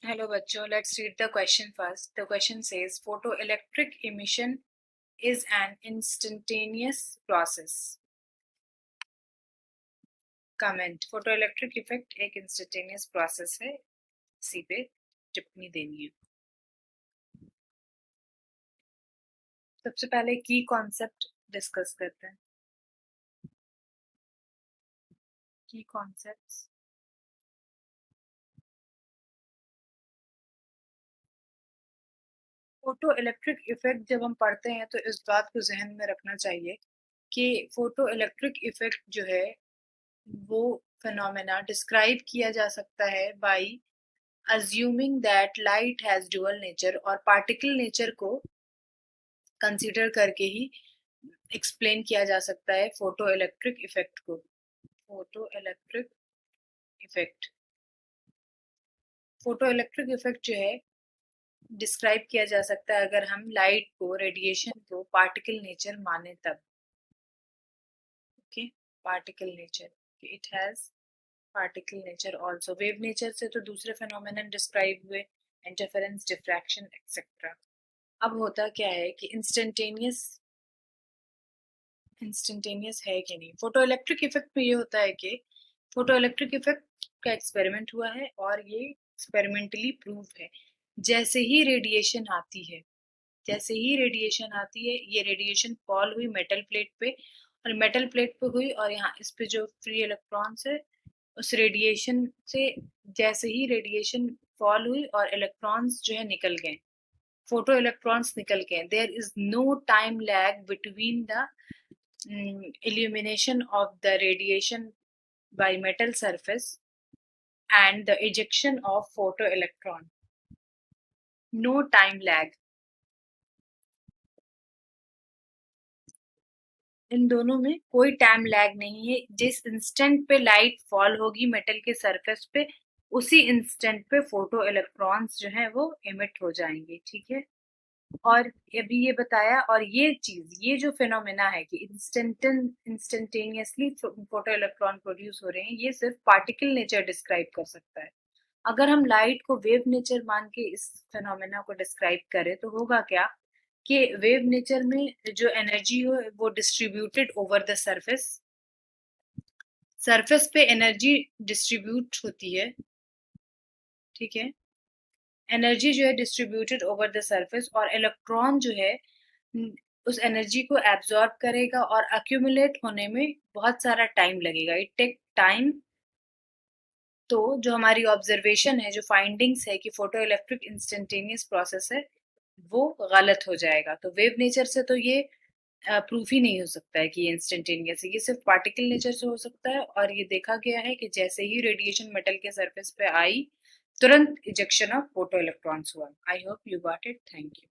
Hello बच्चों, let's read the question first. The question says photoelectric emission is an instantaneous process. Comment: photoelectric effect एक instantaneous process है. इसी पे टिप्पणी देनी है. सबसे पहले की कॉन्सेप्ट डिस्कस करते हैं. की कॉन्सेप्ट्स. फोटो इलेक्ट्रिक इफेक्ट जब हम पढ़ते हैं तो इस बात को जहन में रखना चाहिए कि फोटो इलेक्ट्रिक इफेक्ट जो है वो फिनोमेना डिस्क्राइब किया जा सकता है by assuming that light has dual nature और पार्टिकल नेचर को कंसीडर करके ही एक्सप्लेन किया जा सकता है फोटो इलेक्ट्रिक इफेक्ट को. Photoelectric effect photoelectric effect जो है डिस्क्राइब किया जा सकता है अगर हम लाइट को रेडिएशन को पार्टिकल नेचर माने तब. Okay, particle nature, it has particle nature also. Wave nature से तो दूसरे फिनोमेनन डिस्क्राइब हुए, इंटरफेरेंस, डिफ्रैक्शन एक्सेट्रा. अब होता क्या है कि इंस्टेंटेनियस है कि नहीं. फोटो इलेक्ट्रिक इफेक्ट में ये होता है कि फोटो इलेक्ट्रिक इफेक्ट का एक्सपेरिमेंट हुआ है और ये एक्सपेरिमेंटली प्रूव है. जैसे ही रेडिएशन आती है ये रेडिएशन फॉल हुई मेटल प्लेट पे, और मेटल प्लेट पे हुई और यहाँ इस पे जो फ्री इलेक्ट्रॉन्स है उस रेडिएशन से जैसे ही रेडिएशन फॉल हुई और इलेक्ट्रॉन्स जो है निकल गए, फोटो इलेक्ट्रॉन्स निकल गए. There is no time lag between the illumination of the radiation by metal surface and the ejection of photoelectron. No time lag. इन दोनों में कोई टाइम लैग नहीं है. जिस इंस्टेंट पे लाइट फॉल होगी मेटल के सरफेस पे उसी इंस्टेंट पे फोटो इलेक्ट्रॉन्स जो है वो एमिट हो जाएंगे. ठीक है, और अभी ये बताया, और ये जो फिनोमेना है कि इंस्टेंटेनियसली फोटो इलेक्ट्रॉन प्रोड्यूस हो रहे हैं, ये सिर्फ पार्टिकल नेचर डिस्क्राइब कर सकता है. अगर हम लाइट को वेव नेचर मान के इस फिनोमेना को डिस्क्राइब करें तो होगा क्या कि वेव नेचर में जो एनर्जी हो वो डिस्ट्रीब्यूटेड ओवर द सरफेस पे एनर्जी डिस्ट्रीब्यूट होती है. ठीक है, एनर्जी जो है डिस्ट्रीब्यूटेड ओवर द सरफेस, और इलेक्ट्रॉन जो है उस एनर्जी को एब्जॉर्ब करेगा और अक्यूमुलेट होने में बहुत सारा टाइम लगेगा. It take time. तो जो हमारी ऑब्जर्वेशन है, जो फाइंडिंग्स है कि फोटो इलेक्ट्रिक इंस्टेंटेनियस प्रोसेस है, वो गलत हो जाएगा. तो वेव नेचर से तो ये प्रूफ ही नहीं हो सकता है कि ये इंस्टेंटेनियस है. ये सिर्फ पार्टिकल नेचर से हो सकता है, और ये देखा गया है कि जैसे ही रेडिएशन मेटल के सरफेस पे आई तुरंत इजेक्शन ऑफ फोटो इलेक्ट्रॉन्स हुआ. I hope you got it. Thank you.